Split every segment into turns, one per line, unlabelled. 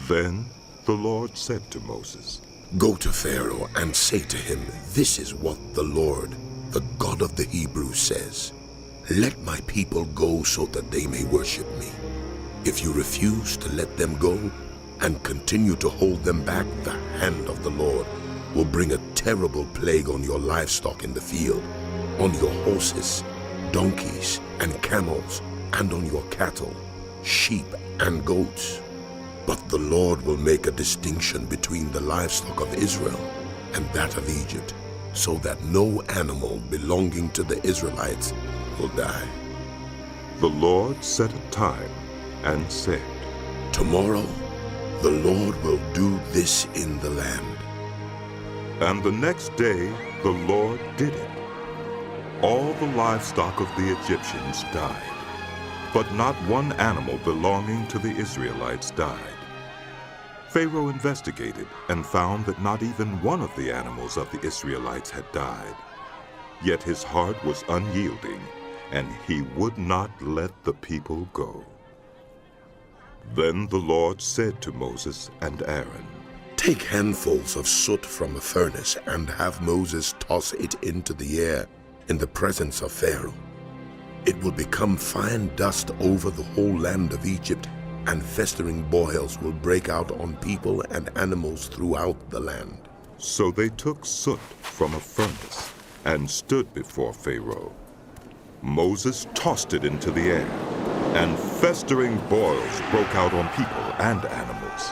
Then the Lord said to Moses,
Go to Pharaoh and say to him, This is what the Lord, the God of the Hebrews, says. Let my people go so that they may worship me. If you refuse to let them go and continue to hold them back, the hand of the Lord will bring a terrible plague on your livestock in the field, on your horses, donkeys, and camels, and on your cattle, sheep, and goats. But the Lord will make a distinction between the livestock of Israel and that of Egypt, so that no animal belonging to the Israelites will die.
The Lord set a time and said,
Tomorrow the Lord will do this in the land.
And the next day the Lord did it. All the livestock of the Egyptians died, but not one animal belonging to the Israelites died. Pharaoh investigated and found that not even one of the animals of the Israelites had died. Yet his heart was unyielding, and he would not let the people go. Then the Lord said to Moses and Aaron,
Take handfuls of soot from a furnace and have Moses toss it into the air in the presence of Pharaoh. It will become fine dust over the whole land of Egypt, and festering boils will break out on people and animals throughout the land.
So they took soot from a furnace and stood before Pharaoh. Moses tossed it into the air, and festering boils broke out on people and animals.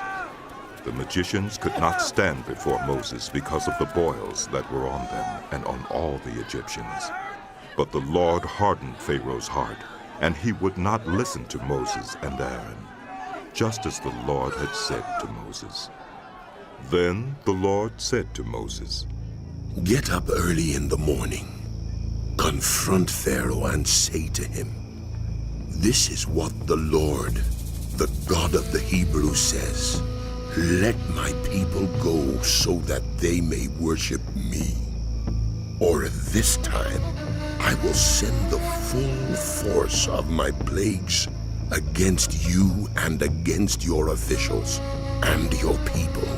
The magicians could not stand before Moses because of the boils that were on them and on all the Egyptians. But the Lord hardened Pharaoh's heart, and he would not listen to Moses and Aaron, just as the Lord had said to Moses. Then the Lord said to Moses,
Get up early in the morning, confront Pharaoh and say to him, This is what the Lord, the God of the Hebrews, says. Let my people go so that they may worship me. Or this time I will send the full force of my plagues against you and against your officials and your people,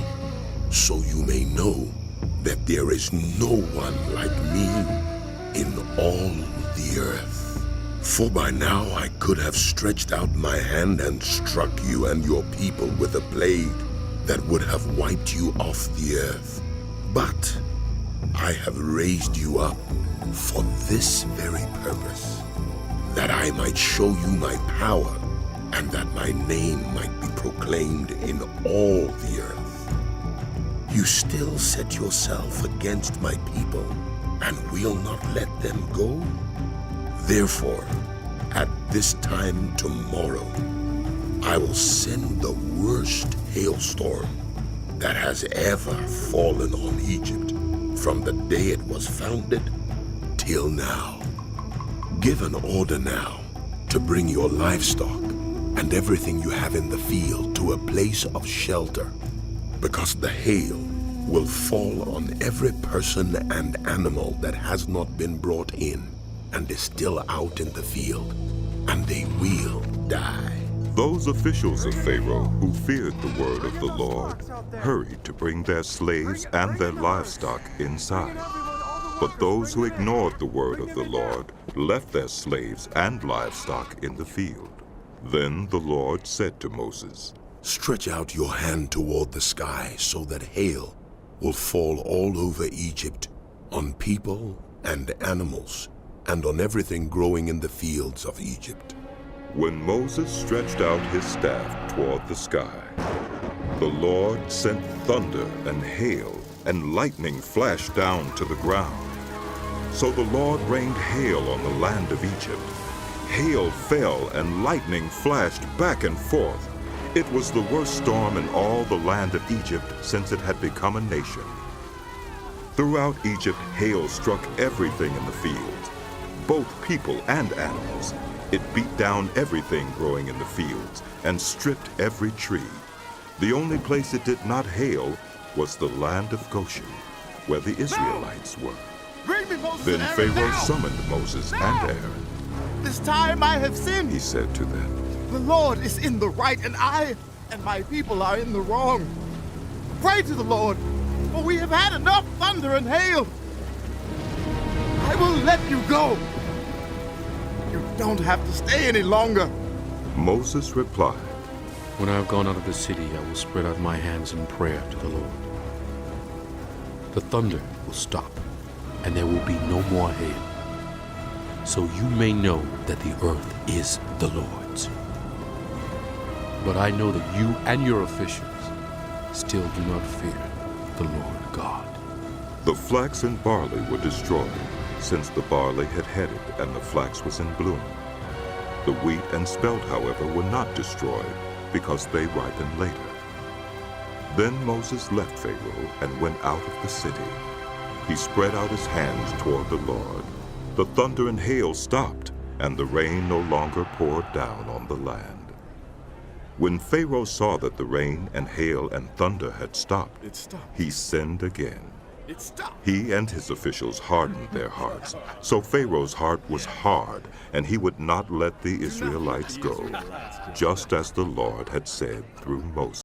so you may know that there is no one like me in all the earth. For by now I could have stretched out my hand and struck you and your people with a plague that would have wiped you off the earth. But I have raised you up for this very purpose, that I might show you my power and that my name might be proclaimed in all the earth. You still set yourself against my people and will not let them go? Therefore, at this time tomorrow, I will send the worst hailstorm that has ever fallen on Egypt from the day it was founded till now. Give an order now to bring your livestock and everything you have in the field to a place of shelter, because the hail will fall on every person and animal that has not been brought in and is still out in the field, and they will die.
Those officials of Pharaoh who feared the word of the Lord hurried to bring their slaves and their livestock inside. But those who ignored the word of the Lord left their slaves and livestock in the field. Then the Lord said to Moses,
Stretch out your hand toward the sky so that hail will fall all over Egypt, on people and animals, and on everything growing in the fields of Egypt.
When Moses stretched out his staff toward the sky, the Lord sent thunder and hail, and lightning flashed down to the ground. So the Lord rained hail on the land of Egypt. Hail fell and lightning flashed back and forth. It was the worst storm in all the land of Egypt since it had become a nation. Throughout Egypt, hail struck everything in the fields, both people and animals. It beat down everything growing in the fields and stripped every tree. The only place it did not hail was the land of Goshen, where the Israelites were.
Bring me Moses
Then
and Aaron
Pharaoh
now.
summoned Moses and Aaron.
This time I have sinned.
He said to them,
The Lord is in the right, and I and my people are in the wrong. Pray to the Lord, for we have had enough thunder and hail. I will let you go. You don't have to stay any longer.
Moses replied,
When I have gone out of the city, I will spread out my hands in prayer to the Lord. The thunder will stop, and there will be no more hail. So you may know that the earth is the Lord's. But I know that you and your officials still do not fear the Lord God.
the flax and barley were destroyed, since the barley had headed and the flax was in bloom. The wheat and spelt, however, were not destroyed, because they ripened later. Then Moses left Pharaoh and went out of the city. He spread out his hands toward the Lord. The thunder and hail stopped, and the rain no longer poured down on the land. When Pharaoh saw that the rain and hail and thunder had stopped, he sinned again. He and his officials hardened their hearts. So Pharaoh's heart was hard, and he would not let the Israelites go, just as the Lord had said through Moses.